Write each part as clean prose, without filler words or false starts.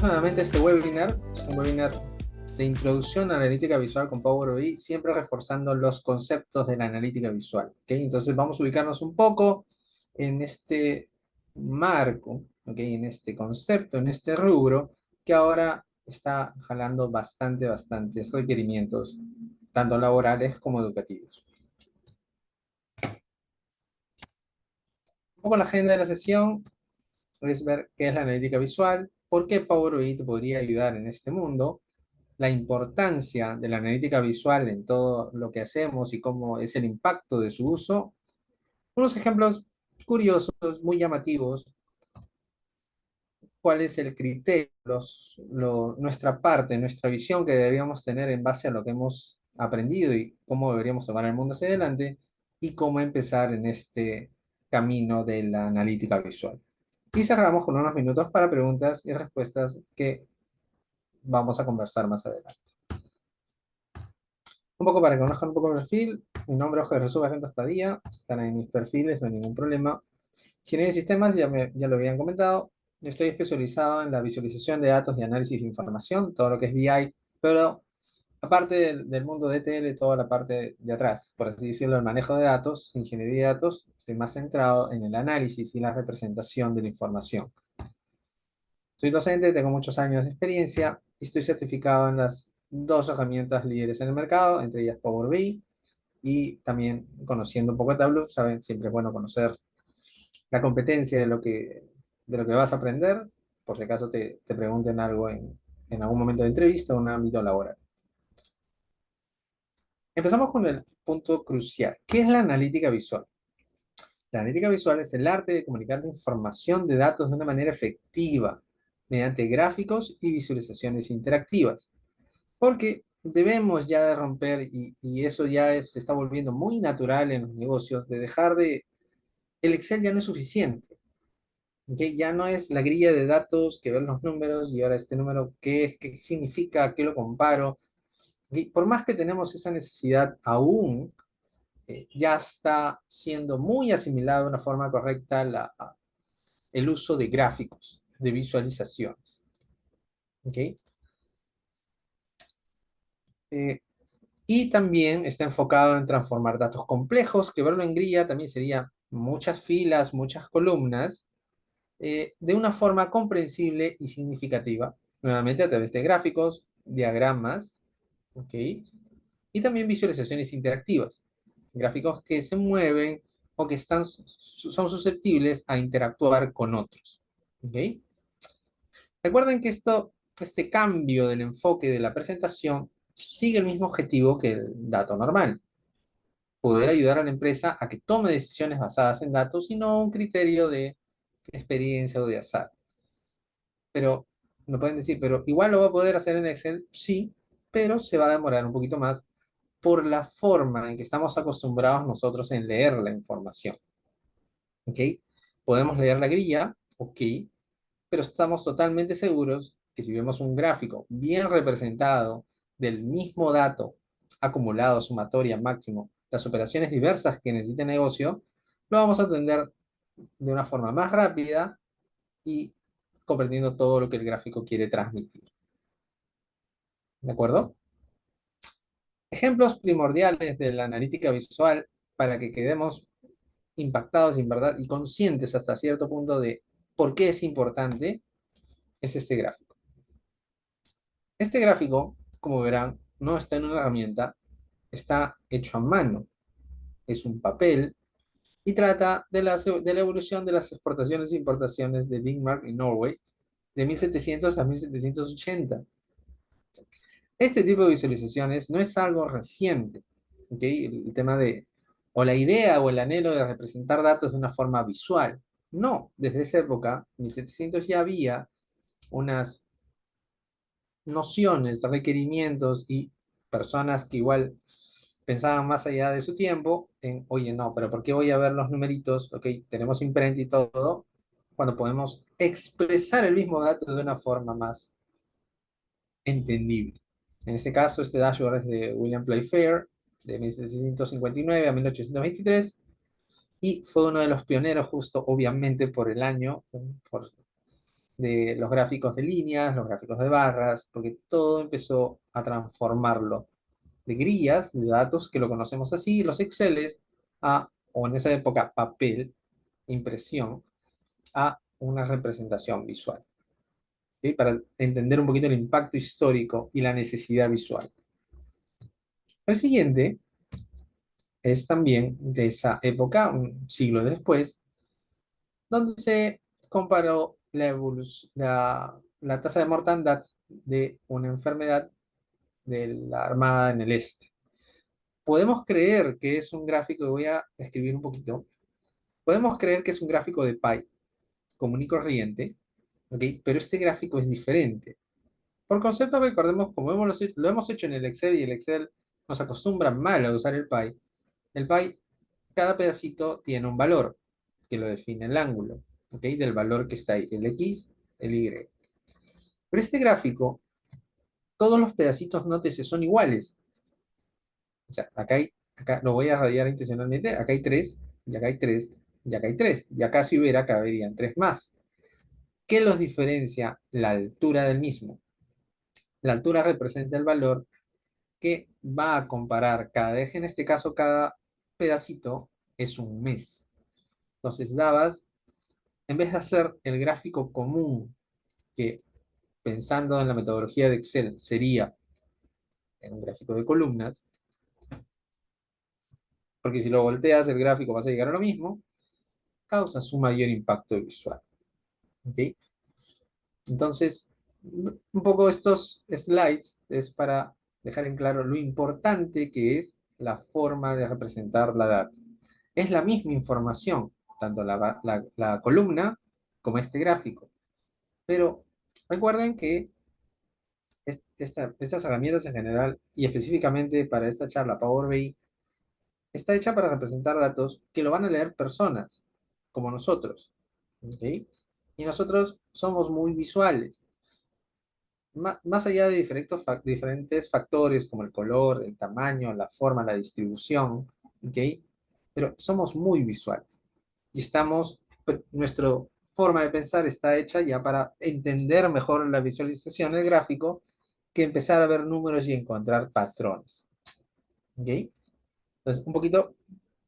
nuevamente a este webinar. Es un webinar de introducción a la analítica visual con Power BI, siempre reforzando los conceptos de la analítica visual. ¿Okay? Entonces vamos a ubicarnos un poco en este marco, ¿okay? En este concepto, en este rubro, que ahora está jalando bastantes requerimientos, tanto laborales como educativos. Un poco la agenda de la sesión es ver qué es la analítica visual, por qué Power BI te podría ayudar en este mundo, la importancia de la analítica visual en todo lo que hacemos y cómo es el impacto de su uso. Unos ejemplos curiosos, muy llamativos. ¿Cuál es el criterio, nuestra parte, nuestra visión que deberíamos tener en base a lo que hemos aprendido y cómo deberíamos tomar el mundo hacia adelante y cómo empezar en este camino de la analítica visual? Y cerramos con unos minutos para preguntas y respuestas que vamos a conversar más adelante. Un poco para que conozcan un poco el perfil. Mi nombre es Jorge Jesús Barrientos Padilla. Están en mis perfiles, no hay ningún problema. Ingeniería de sistemas, ya lo habían comentado. Estoy especializado en la visualización de datos y análisis de información, todo lo que es BI, pero aparte del mundo de ETL, toda la parte de atrás, por así decirlo, el manejo de datos, ingeniería de datos, estoy más centrado en el análisis y la representación de la información. Soy docente, tengo muchos años de experiencia y estoy certificado en las dos herramientas líderes en el mercado, entre ellas Power BI y también conociendo un poco de Tableau. Saben, siempre es bueno conocer la competencia de lo que vas a aprender, por si acaso te pregunten algo en algún momento de entrevista o en un ámbito laboral. Empezamos con el punto crucial. ¿Qué es la analítica visual? La analítica visual es el arte de comunicar la información de datos de una manera efectiva, mediante gráficos y visualizaciones interactivas. Porque debemos ya de romper, y eso ya se está volviendo muy natural en los negocios, de dejar de... El Excel ya no es suficiente. ¿Okay? Ya no es la grilla de datos que ven los números y ahora este número, ¿qué es? ¿Qué significa? ¿Qué lo comparo? ¿Okay? Por más que tenemos esa necesidad aún, ya está siendo muy asimilado de una forma correcta el uso de gráficos, de visualizaciones. ¿Okay? Eh, y también está enfocado en transformar datos complejos, que verlo en grilla también sería muchas filas, muchas columnas, de una forma comprensible y significativa, nuevamente a través de gráficos, diagramas, ¿ok? Y también visualizaciones interactivas, gráficos que se mueven o que son susceptibles a interactuar con otros, ¿ok? Recuerden que este cambio del enfoque de la presentación sigue el mismo objetivo que el dato normal: poder ayudar a la empresa a que tome decisiones basadas en datos y no un criterio de experiencia o de azar. Pero me pueden decir, pero igual lo va a poder hacer en Excel, sí, pero se va a demorar un poquito más por la forma en que estamos acostumbrados nosotros en leer la información. ¿Ok? Podemos leer la grilla, ok, pero estamos totalmente seguros que si vemos un gráfico bien representado del mismo dato acumulado, sumatoria, máximo, las operaciones diversas que necesita el negocio, lo vamos a entender de una forma más rápida y comprendiendo todo lo que el gráfico quiere transmitir. ¿De acuerdo? Ejemplos primordiales de la analítica visual para que quedemos impactados en verdad y conscientes hasta cierto punto de por qué es importante es este gráfico. Este gráfico, como verán, no está en una herramienta, está hecho a mano. Es un papel y trata de la evolución de las exportaciones e importaciones de Denmark y Norway de 1700 a 1780. Este tipo de visualizaciones no es algo reciente, ¿ok? El tema de, o la idea o el anhelo de representar datos de una forma visual. No, desde esa época, 1700, ya había unas nociones, requerimientos y personas que igual pensaban más allá de su tiempo en, oye, no, pero ¿por qué voy a ver los numeritos? Ok, tenemos imprenta y todo, cuando podemos expresar el mismo dato de una forma más entendible. En este caso, este dashboard es de William Playfair, de 1759 a 1823, y fue uno de los pioneros, justo obviamente por el año, por de los gráficos de líneas, los gráficos de barras, porque todo empezó a transformarlo de grillas, de datos, que lo conocemos así, los Exceles, o en esa época papel, impresión, a una representación visual. ¿Sí? Para entender un poquito el impacto histórico y la necesidad visual. El siguiente es también de esa época, un siglo después, donde se comparó la tasa de mortandad de una enfermedad de la Armada en el este. Podemos creer que es un gráfico, voy a escribir un poquito, podemos creer que es un gráfico de pie común y corriente, ¿ok? Pero este gráfico es diferente. Por concepto, recordemos, como lo hemos hecho en el Excel y el Excel nos acostumbra mal a usar el pie, cada pedacito tiene un valor que lo define el ángulo, ¿ok? Del valor que está ahí, el X, el Y. Pero este gráfico, todos los pedacitos, nótese, son iguales. O sea, acá lo voy a radiar intencionalmente, acá hay tres, y acá hay tres, y acá hay tres, y acá si hubiera, caberían tres más. ¿Qué los diferencia? La altura del mismo. La altura representa el valor que va a comparar cada eje, en este caso cada pedacito es un mes. Entonces dabas, en vez de hacer el gráfico común, que pensando en la metodología de Excel sería en un gráfico de columnas, porque si lo volteas el gráfico vas a llegar a lo mismo, causas un mayor impacto visual. ¿Ok? Entonces, un poco estos slides es para dejar en claro lo importante que es la forma de representar la data. Es la misma información, tanto la columna como este gráfico. Pero recuerden que estas herramientas en general, y específicamente para esta charla Power BI, está hecha para representar datos que lo van a leer personas, como nosotros. ¿Ok? Y nosotros somos muy visuales. Más allá de diferentes factores como el color, el tamaño, la forma, la distribución, ¿ok? Pero somos muy visuales. Y nuestra forma de pensar está hecha ya para entender mejor la visualización, el gráfico, que empezar a ver números y encontrar patrones. ¿Ok? Entonces, un poquito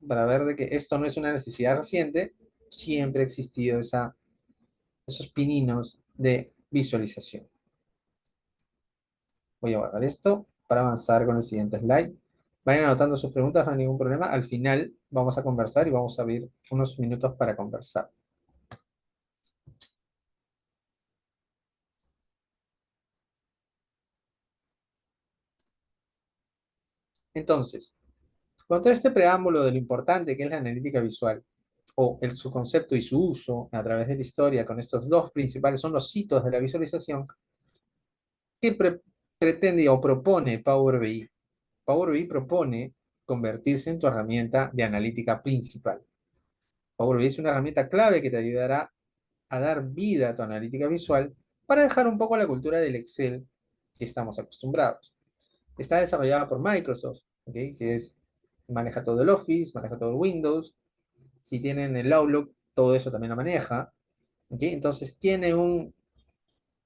para ver de que esto no es una necesidad reciente, siempre ha existido esos pininos de visualización. Voy a guardar esto para avanzar con el siguiente slide. Vayan anotando sus preguntas, no hay ningún problema. Al final vamos a conversar y vamos a abrir unos minutos para conversar. Entonces, con todo este preámbulo de lo importante que es la analítica visual, su concepto y su uso a través de la historia, con estos dos principales, son los hitos de la visualización, ¿qué pretende o propone Power BI? Power BI propone convertirse en tu herramienta de analítica principal. Power BI es una herramienta clave que te ayudará a dar vida a tu analítica visual para dejar un poco la cultura del Excel que estamos acostumbrados. Está desarrollada por Microsoft, ¿okay? Maneja todo el Office, maneja todo el Windows. Si tienen el Outlook, todo eso también lo maneja. ¿Okay? Entonces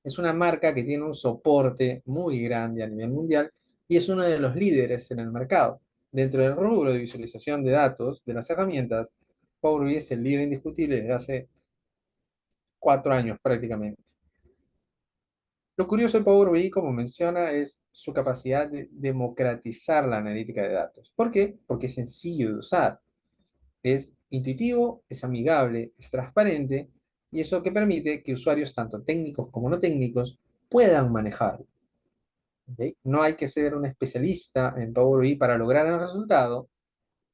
es una marca que tiene un soporte muy grande a nivel mundial y es uno de los líderes en el mercado. Dentro del rubro de visualización de datos de las herramientas, Power BI es el líder indiscutible desde hace 4 años prácticamente. Lo curioso de Power BI, como menciona, es su capacidad de democratizar la analítica de datos. ¿Por qué? Porque es sencillo de usar, es intuitivo, es amigable, es transparente y eso que permite que usuarios tanto técnicos como no técnicos puedan manejarlo. ¿Ok? No hay que ser un especialista en Power BI para lograr el resultado,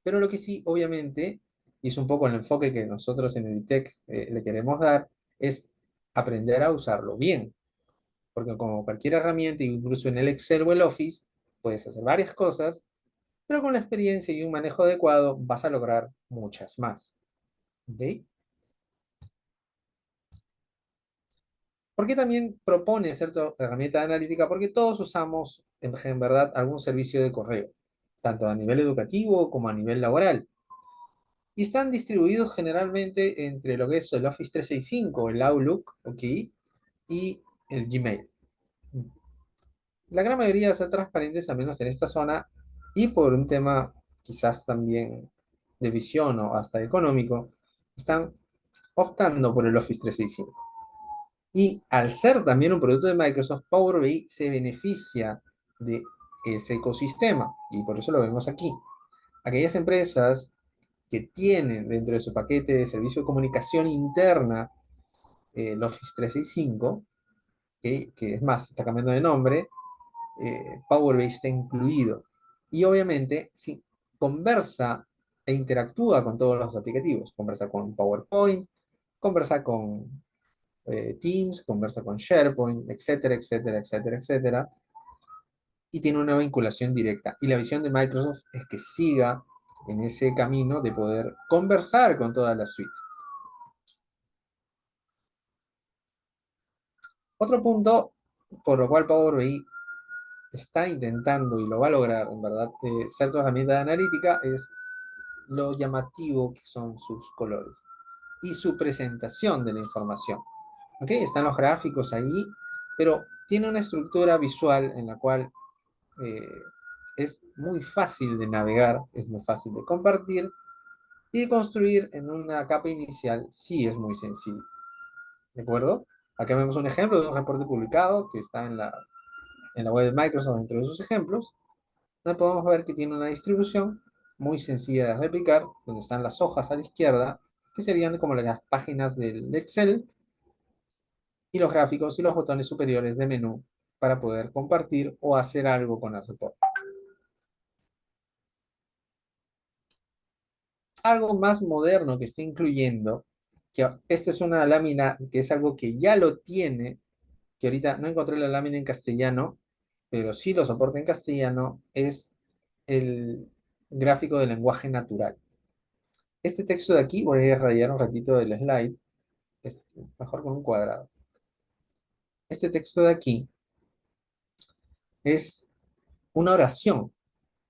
pero lo que sí, obviamente, y es un poco el enfoque que nosotros en Editech le queremos dar, es aprender a usarlo bien. Porque como cualquier herramienta, incluso en el Excel o el Office, puedes hacer varias cosas, pero con la experiencia y un manejo adecuado vas a lograr muchas más. ¿Ok? ¿Por qué también propone cierta herramienta de analítica? Porque todos usamos, en verdad, algún servicio de correo, tanto a nivel educativo como a nivel laboral. Y están distribuidos generalmente entre lo que es el Office 365, el Outlook, ¿ok? y el Gmail. La gran mayoría de ser transparentes, al menos en esta zona, y por un tema quizás también de visión o hasta económico, están optando por el Office 365. Y al ser también un producto de Microsoft, Power BI se beneficia de ese ecosistema, y por eso lo vemos aquí. Aquellas empresas que tienen dentro de su paquete de servicio de comunicación interna el Office 365, que es más, está cambiando de nombre, Power BI está incluido. Y obviamente, sí, conversa e interactúa con todos los aplicativos. Conversa con PowerPoint, conversa con Teams, conversa con SharePoint, etcétera, etcétera, etcétera, etcétera. Y tiene una vinculación directa. Y la visión de Microsoft es que siga en ese camino de poder conversar con toda la suite. Otro punto por lo cual Power BI está intentando y lo va a lograr, en verdad, ser tu herramienta de analítica es lo llamativo que son sus colores y su presentación de la información. ¿Ok? Están los gráficos ahí, pero tiene una estructura visual en la cual eh, es muy fácil de navegar, es muy fácil de compartir y de construir en una capa inicial sí es muy sencillo. ¿De acuerdo? Acá vemos un ejemplo de un reporte publicado que está en la web de Microsoft dentro de sus ejemplos. Donde podemos ver que tiene una distribución muy sencilla de replicar, donde están las hojas a la izquierda, que serían como las páginas del Excel, y los gráficos y los botones superiores de menú para poder compartir o hacer algo con el reporte. Algo más moderno que está incluyendo, que esta es una lámina que es algo que ya lo tiene, que ahorita no encontré la lámina en castellano, pero sí lo soporta en castellano, es el gráfico de lenguaje natural. Este texto de aquí, voy a rayar un ratito del slide, es mejor con un cuadrado. Este texto de aquí es una oración,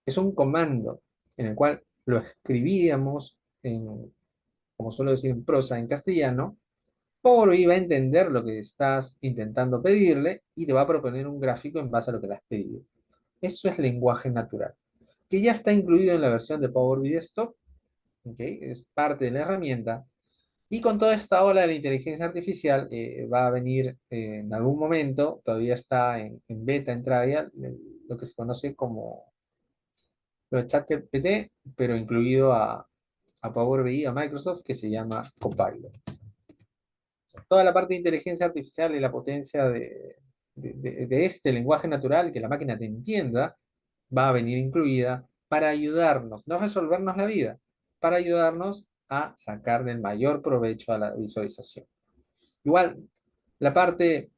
es un comando en el cual lo escribíamos en, como suelo decir, en prosa en castellano. Power BI va a entender lo que estás intentando pedirle y te va a proponer un gráfico en base a lo que le has pedido. Eso es lenguaje natural, que ya está incluido en la versión de Power BI Desktop, ¿okay? Es parte de la herramienta. Y con toda esta ola de la inteligencia artificial va a venir en algún momento, todavía está en beta, en trial, lo que se conoce como lo ChatGPT, pero incluido a Power BI, a Microsoft, que se llama Copilot. Toda la parte de inteligencia artificial y la potencia de este lenguaje natural, que la máquina te entienda, va a venir incluida para ayudarnos, no resolvernos la vida, para ayudarnos a sacar del mayor provecho a la visualización. Igual, la parte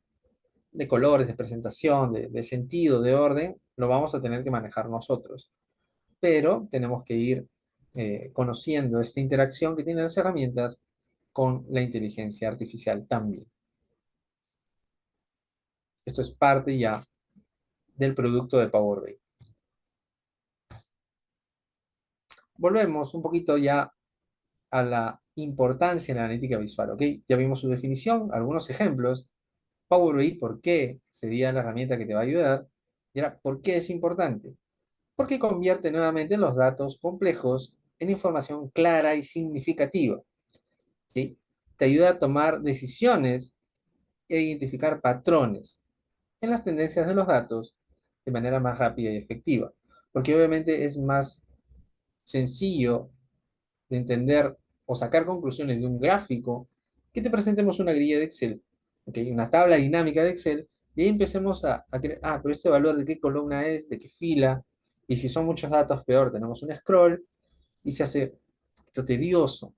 de colores, de presentación, de sentido, de orden, lo vamos a tener que manejar nosotros. Pero tenemos que ir conociendo esta interacción que tienen las herramientas con la inteligencia artificial también. Esto es parte ya del producto de Power BI. Volvemos un poquito ya a la importancia de la analítica visual, ¿ok? Ya vimos su definición, algunos ejemplos. Power BI, ¿por qué sería la herramienta que te va a ayudar? Y ahora, ¿por qué es importante? Porque convierte nuevamente los datos complejos en información clara y significativa. ¿Sí? Te ayuda a tomar decisiones e identificar patrones en las tendencias de los datos de manera más rápida y efectiva. Porque obviamente es más sencillo de entender o sacar conclusiones de un gráfico que te presentemos una grilla de Excel, ¿okay? Una tabla dinámica de Excel, y ahí empecemos a creer, pero este valor de qué columna es, de qué fila, y si son muchos datos, peor, tenemos un scroll y se hace esto tedioso.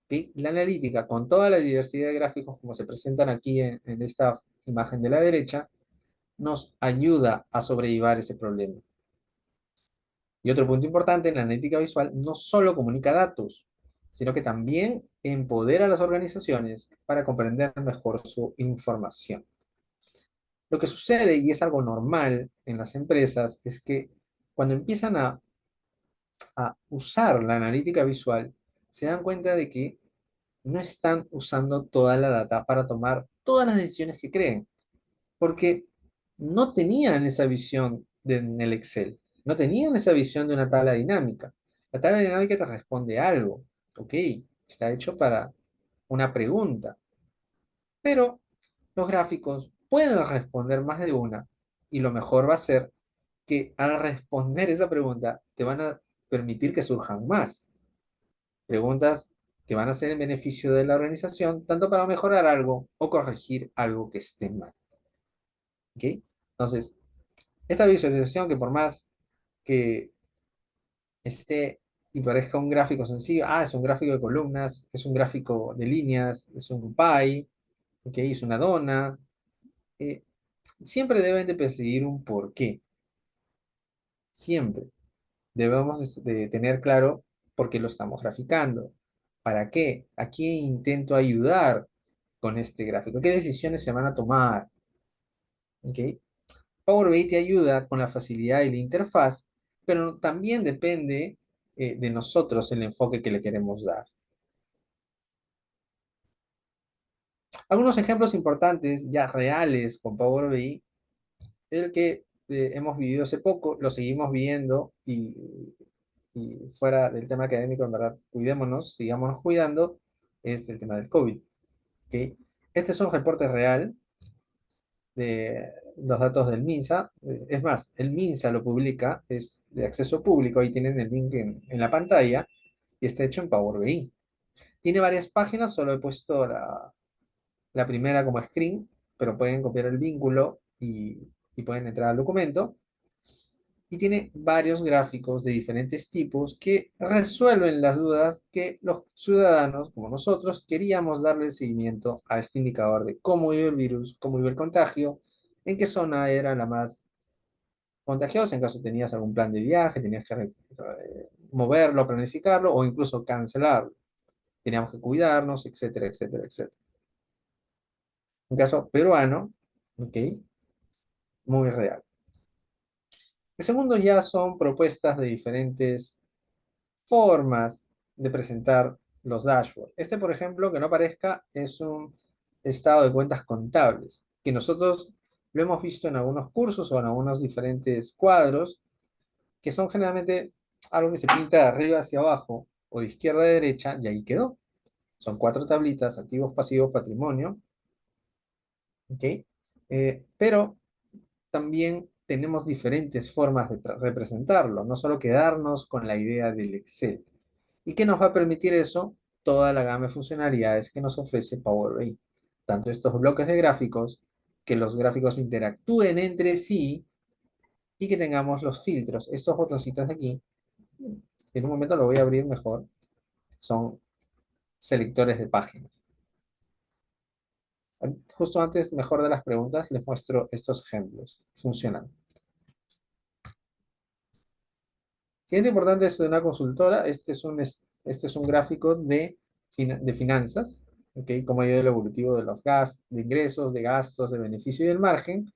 ¿Okay? La analítica, con toda la diversidad de gráficos como se presentan aquí en esta imagen de la derecha, nos ayuda a sobrellevar ese problema. Y otro punto importante, la analítica visual no solo comunica datos, sino que también empodera a las organizaciones para comprender mejor su información. Lo que sucede, y es algo normal en las empresas, es que cuando empiezan a usar la analítica visual, se dan cuenta de que no están usando toda la data para tomar todas las decisiones que creen, porque no tenían esa visión en el Excel, no tenían esa visión de una tabla dinámica. La tabla dinámica te responde algo, ok, está hecho para una pregunta, pero los gráficos pueden responder más de una y lo mejor va a ser que al responder esa pregunta te van a permitir que surjan más preguntas que van a ser en beneficio de la organización, tanto para mejorar algo o corregir algo que esté mal. ¿Ok? Entonces, esta visualización que por más que esté y parezca un gráfico sencillo, es un gráfico de columnas, es un gráfico de líneas, es un pie, ¿ok? Es una dona, eh, siempre deben de perseguir un porqué, siempre. Debemos de tener claro por qué lo estamos graficando, para qué, a quién intento ayudar con este gráfico, qué decisiones se van a tomar. ¿Ok? Power BI te ayuda con la facilidad y la interfaz, pero también depende de nosotros el enfoque que le queremos dar. Algunos ejemplos importantes ya reales con Power BI, el que hemos vivido hace poco, lo seguimos viendo y fuera del tema académico, en verdad, cuidémonos, sigámonos cuidando, es el tema del COVID. ¿Ok? Este es un reporte real de los datos del MINSA. Es más, el MINSA lo publica, es de acceso público, ahí tienen el link en la pantalla y está hecho en Power BI. Tiene varias páginas, solo he puesto la primera como screen, pero pueden copiar el vínculo y pueden entrar al documento. Y tiene varios gráficos de diferentes tipos que resuelven las dudas que los ciudadanos, como nosotros, queríamos darle seguimiento a este indicador de cómo vive el virus, cómo vive el contagio, en qué zona era la más contagiosa, en caso tenías algún plan de viaje, tenías que moverlo, planificarlo o incluso cancelarlo. Teníamos que cuidarnos, etcétera, etcétera, etcétera. Un caso peruano, ok, muy real. El segundo ya son propuestas de diferentes formas de presentar los dashboards. Este, por ejemplo, que no parezca, es un estado de cuentas contables, que nosotros lo hemos visto en algunos cursos o en algunos diferentes cuadros, que son generalmente algo que se pinta de arriba hacia abajo o de izquierda a derecha, y ahí quedó. Son cuatro tablitas, activos, pasivos, patrimonio, ¿ok? Pero también tenemos diferentes formas de representarlo, no solo quedarnos con la idea del Excel. ¿Y qué nos va a permitir eso? Toda la gama de funcionalidades que nos ofrece Power BI. Tanto estos bloques de gráficos, que los gráficos interactúen entre sí y que tengamos los filtros. Estos botoncitos de aquí, en un momento lo voy a abrir mejor, son selectores de páginas. Justo antes, mejor de las preguntas, les muestro estos ejemplos. Funcionan. Siguiente importante es de una consultora. Este es un gráfico de finanzas, ¿ok? Cómo ha ido el evolutivo de los gastos, de ingresos, de gastos, de beneficio y del margen,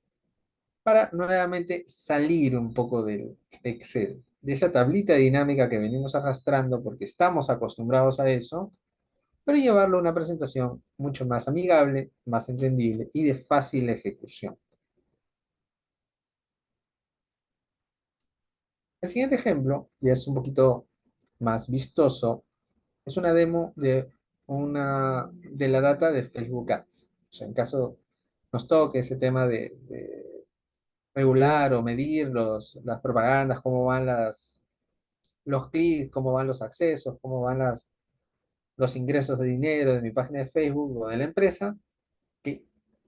para nuevamente salir un poco del Excel, de esa tablita dinámica que venimos arrastrando porque estamos acostumbrados a eso, pero llevarlo a una presentación mucho más amigable, más entendible y de fácil ejecución. El siguiente ejemplo, ya es un poquito más vistoso, es una demo de la data de Facebook Ads. O sea, en caso nos toque ese tema de regular o medir las propagandas, cómo van los clics, cómo van los accesos, cómo van los ingresos de dinero de mi página de Facebook o de la empresa, que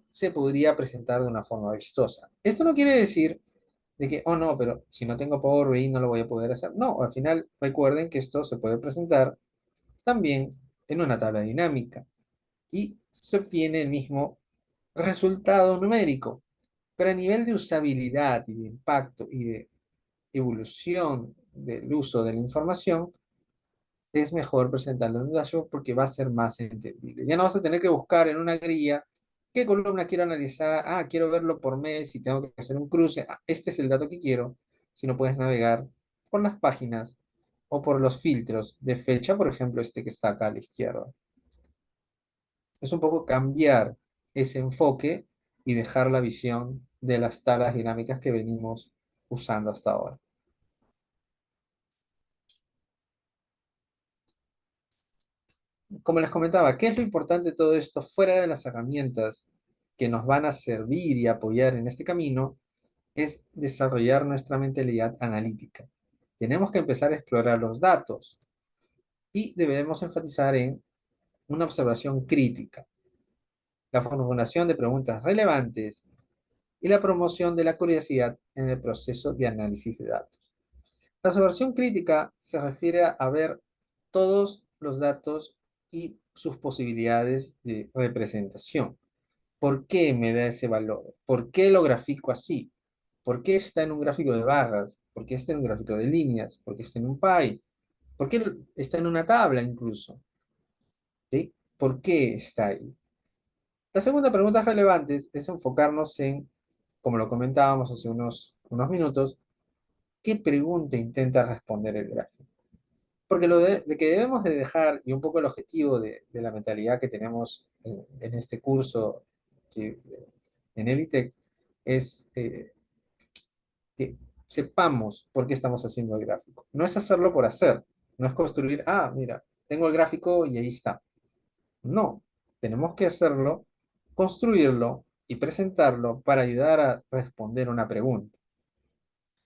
se podría presentar de una forma vistosa. Esto no quiere decir de que, oh no, pero si no tengo Power BI no lo voy a poder hacer. No, al final recuerden que esto se puede presentar también en una tabla dinámica y se obtiene el mismo resultado numérico. Pero a nivel de usabilidad y de impacto y de evolución del uso de la información, es mejor presentarlo en un dashboard porque va a ser más entendible. Ya no vas a tener que buscar en una grilla qué columna quiero analizar, quiero verlo por mes y tengo que hacer un cruce, este es el dato que quiero, sino puedes navegar por las páginas o por los filtros de fecha, por ejemplo, este que está acá a la izquierda. Es un poco cambiar ese enfoque y dejar la visión de las tablas dinámicas que venimos usando hasta ahora. Como les comentaba, ¿qué es lo importante de todo esto fuera de las herramientas que nos van a servir y apoyar en este camino? Es desarrollar nuestra mentalidad analítica. Tenemos que empezar a explorar los datos y debemos enfatizar en una observación crítica, la formulación de preguntas relevantes y la promoción de la curiosidad en el proceso de análisis de datos. La observación crítica se refiere a ver todos los datos y sus posibilidades de representación. ¿Por qué me da ese valor? ¿Por qué lo grafico así? ¿Por qué está en un gráfico de barras? ¿Por qué está en un gráfico de líneas? ¿Por qué está en un pie? ¿Por qué está en una tabla incluso? ¿Sí? ¿Por qué está ahí? La segunda pregunta relevante es enfocarnos en, como lo comentábamos hace unos minutos, ¿qué pregunta intenta responder el gráfico? Porque lo que debemos de dejar, y un poco el objetivo de la mentalidad que tenemos en este curso que, en Elitec, es que sepamos por qué estamos haciendo el gráfico. No es hacerlo por hacer, no es construir, ah, mira, tengo el gráfico y ahí está. No, tenemos que hacerlo, construirlo y presentarlo para ayudar a responder una pregunta.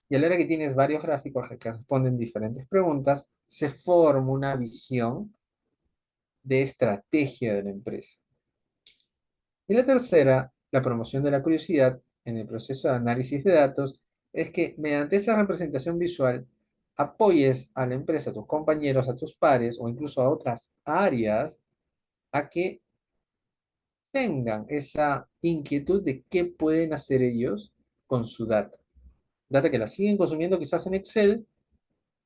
Y a la hora que tienes varios gráficos que responden diferentes preguntas, se forma una visión de estrategia de la empresa. Y la tercera, la promoción de la curiosidad en el proceso de análisis de datos, es que mediante esa representación visual apoyes a la empresa, a tus compañeros, a tus pares o incluso a otras áreas a que tengan esa inquietud de qué pueden hacer ellos con su data. Data que la siguen consumiendo quizás en Excel,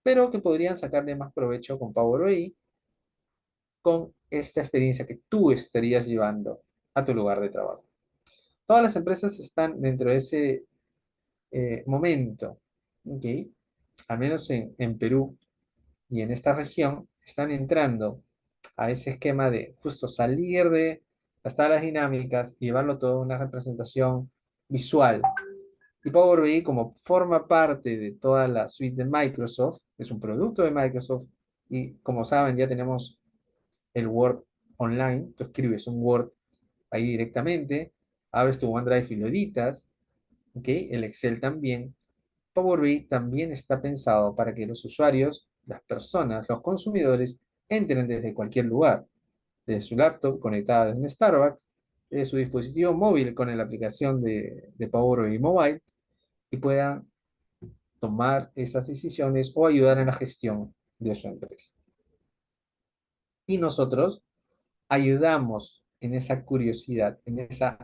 pero que podrían sacarle más provecho con Power BI, con esta experiencia que tú estarías llevando a tu lugar de trabajo. Todas las empresas están dentro de ese momento, ¿ok? Al menos en Perú y en esta región, están entrando a ese esquema de justo salir de las tablas dinámicas y llevarlo todo a una representación visual. Y Power BI, como forma parte de toda la suite de Microsoft, es un producto de Microsoft, y como saben, ya tenemos el Word online, tú escribes un Word ahí directamente, abres tu OneDrive y lo editas, ¿ok? El Excel también. Power BI también está pensado para que los usuarios, las personas, los consumidores, entren desde cualquier lugar, desde su laptop conectada desde un Starbucks, desde su dispositivo móvil con la aplicación de Power BI Mobile y puedan tomar esas decisiones o ayudar en la gestión de su empresa. Y nosotros ayudamos en esa curiosidad, en esas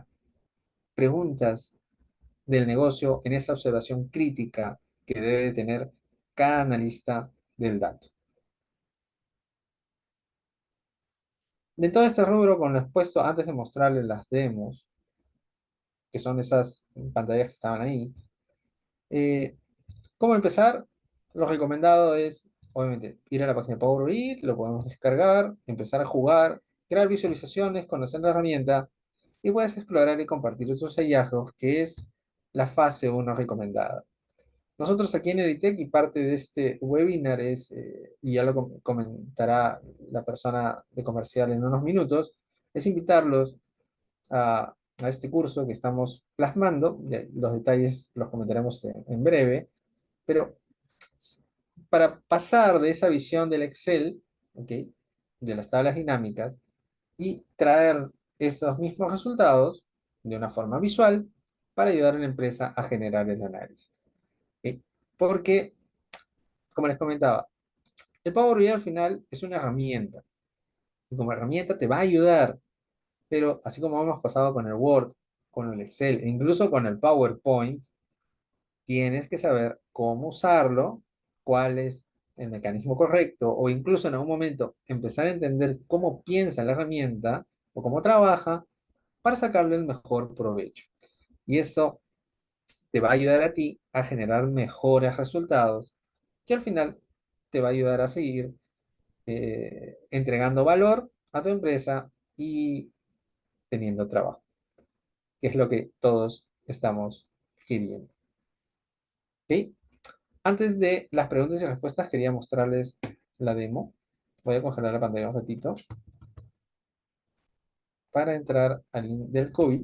preguntas del negocio, en esa observación crítica que debe tener cada analista del dato. De todo este rubro, con lo expuesto antes de mostrarles las demos, que son esas pantallas que estaban ahí, eh, ¿cómo empezar? Lo recomendado es, obviamente, ir a la página de Power BI, lo podemos descargar, empezar a jugar, crear visualizaciones, conocer la herramienta y puedes explorar y compartir tus hallazgos, que es la fase uno recomendada. Nosotros aquí en Elitec y parte de este webinar es, y ya lo comentará la persona de comercial en unos minutos, es invitarlos a este curso que estamos plasmando. Los detalles los comentaremos en breve, pero para pasar de esa visión del Excel, ¿ok? De las tablas dinámicas, y traer esos mismos resultados de una forma visual para ayudar a la empresa a generar el análisis. ¿Ok? Porque, como les comentaba, el Power BI al final es una herramienta y como herramienta te va a ayudar, pero así como hemos pasado con el Word, con el Excel e incluso con el PowerPoint, tienes que saber cómo usarlo, cuál es el mecanismo correcto, o incluso en algún momento empezar a entender cómo piensa la herramienta o cómo trabaja para sacarle el mejor provecho. Y eso te va a ayudar a ti a generar mejores resultados, que al final te va a ayudar a seguir entregando valor a tu empresa y teniendo trabajo, que es lo que todos estamos queriendo. ¿Ok? Antes de las preguntas y respuestas, quería mostrarles la demo. Voy a congelar la pantalla un ratito para entrar al link del COVID.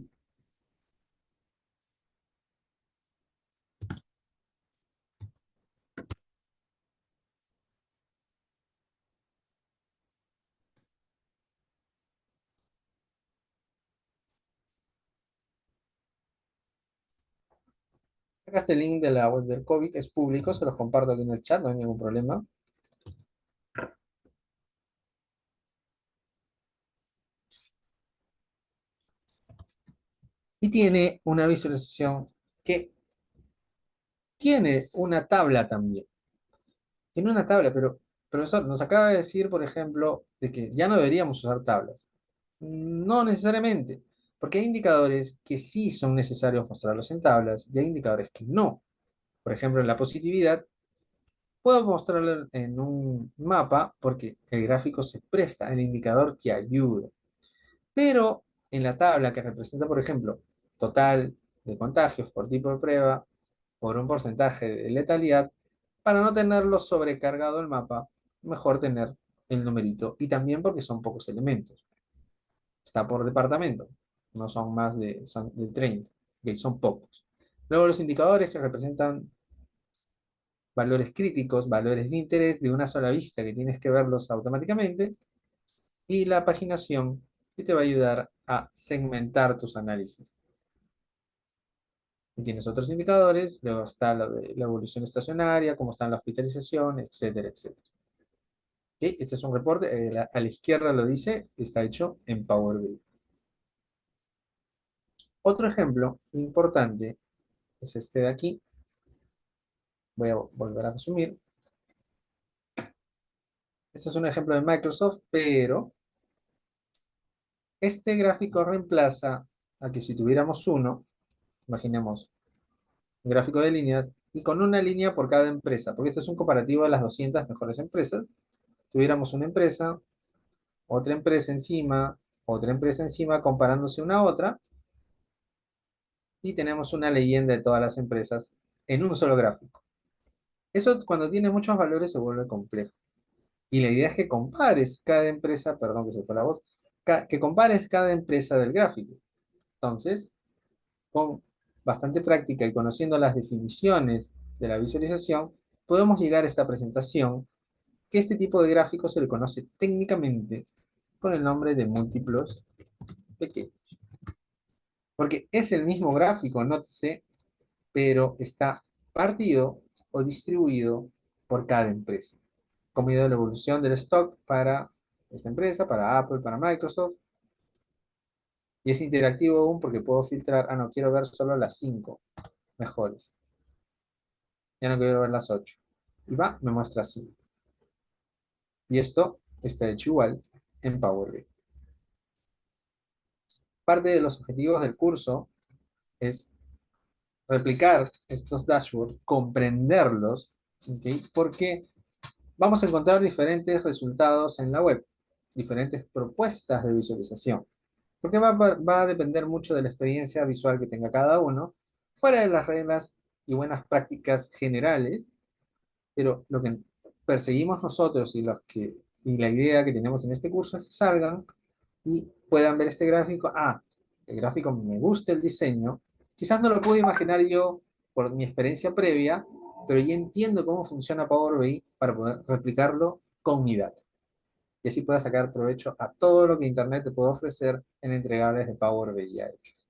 Acá está el link de la web del COVID, es público, se los comparto aquí en el chat, no hay ningún problema. Y tiene una visualización que tiene una tabla también. Tiene una tabla, pero profesor, nos acaba de decir, por ejemplo, de que ya no deberíamos usar tablas. No necesariamente, porque hay indicadores que sí son necesarios mostrarlos en tablas y hay indicadores que no. Por ejemplo, en la positividad, puedo mostrarlo en un mapa porque el gráfico se presta, el indicador que ayuda. Pero en la tabla que representa, por ejemplo, total de contagios por tipo de prueba, por un porcentaje de letalidad, para no tenerlo sobrecargado el mapa, mejor tener el numerito. Y también porque son pocos elementos. Está por departamento, no son más de, son de 30, que son pocos. Luego los indicadores que representan valores críticos, valores de interés de una sola vista que tienes que verlos automáticamente, y la paginación que te va a ayudar a segmentar tus análisis. Y tienes otros indicadores, luego está la de la evolución estacionaria, cómo está la hospitalización, etcétera, etcétera. ¿Ok? Este es un reporte, a la izquierda lo dice, está hecho en Power BI. Otro ejemplo importante es este de aquí. Voy a volver a resumir. Este es un ejemplo de Microsoft, pero este gráfico reemplaza a que si tuviéramos uno, imaginemos un gráfico de líneas, y con una línea por cada empresa, porque este es un comparativo de las 200 mejores empresas, tuviéramos una empresa, otra empresa encima comparándose una a otra, y tenemos una leyenda de todas las empresas en un solo gráfico. Eso cuando tiene muchos valores se vuelve complejo. Y la idea es que compares cada empresa, perdón que se fue la voz, que compares cada empresa del gráfico. Entonces, con bastante práctica y conociendo las definiciones de la visualización, podemos llegar a esta presentación, que este tipo de gráfico se le conoce técnicamente con el nombre de múltiplos pequeños. Porque es el mismo gráfico, nótese, pero está partido o distribuido por cada empresa. Como la evolución del stock para esta empresa, para Apple, para Microsoft. Y es interactivo aún porque puedo filtrar, no, quiero ver solo las 5 mejores. Ya no quiero ver las 8. Y va, me muestra así. Y esto está hecho igual en Power BI. Parte de los objetivos del curso es replicar estos dashboards, comprenderlos, ¿okay? Porque vamos a encontrar diferentes resultados en la web, diferentes propuestas de visualización. Porque va a depender mucho de la experiencia visual que tenga cada uno, fuera de las reglas y buenas prácticas generales, pero lo que perseguimos nosotros y la idea que tenemos en este curso es que salgan y puedan ver este gráfico. El gráfico me gusta el diseño. Quizás no lo puedo imaginar yo por mi experiencia previa, pero ya entiendo cómo funciona Power BI para poder replicarlo con mi data. Y así pueda sacar provecho a todo lo que Internet te puede ofrecer en entregables de Power BI ya hechos.